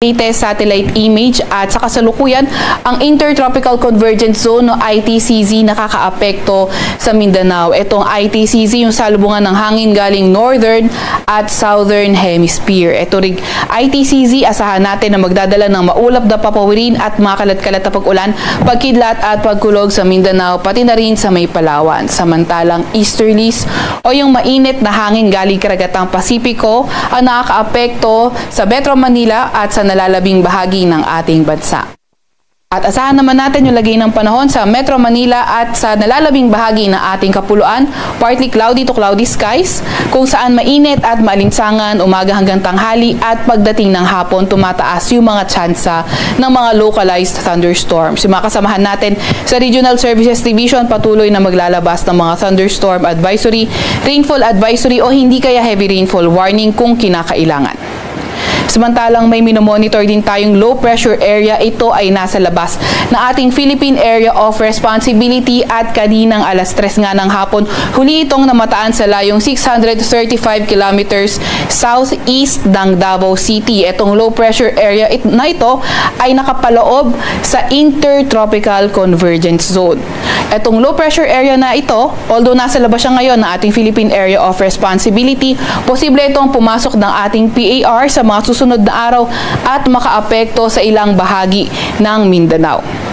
latest satellite image at sa kasalukuyan ang Intertropical Convergence Zone o ITCZ nakakaapekto sa Mindanao. Itong ITCZ yung salubungan ng hangin galing northern at southern hemisphere. Ito ring ITCZ asahan natin na magdadala ng maulap na papawirin at makalat-kalat na pag-ulan, pagkidlat at pagkulog sa Mindanao pati na rin sa may Palawan. Samantalang easterlies o yung mainit na hangin galing karagatang Pasipiko ang nakakaapekto sa Metro Manila at sa nalalabing bahagi ng ating bansa. At asahan naman natin yung lagay ng panahon sa Metro Manila at sa nalalabing bahagi ng ating kapuluan, partly cloudy to cloudy skies, kung saan mainit at maalinsangan umaga hanggang tanghali at pagdating ng hapon tumataas yung mga tsansa ng mga localized thunderstorms. Yung mga kasamahan natin sa Regional Services Division patuloy na maglalabas ng mga thunderstorm advisory, rainfall advisory o hindi kaya heavy rainfall warning kung kinakailangan. Samantalang may minomonitor din tayong low pressure area, ito ay nasa labas na ating Philippine Area of Responsibility at kaninang alas 3 nga ng hapon, huli itong namataan sa layong 635 kilometers southeast ng Davao City. Itong low pressure area na ito ay nakapaloob sa Intertropical Convergence Zone. Itong low pressure area na ito, although nasa labas siya ngayon ng ating Philippine Area of Responsibility, posible itong pumasok ng ating PAR sa mga susunod na araw at makaapekto sa ilang bahagi ng Mindanao.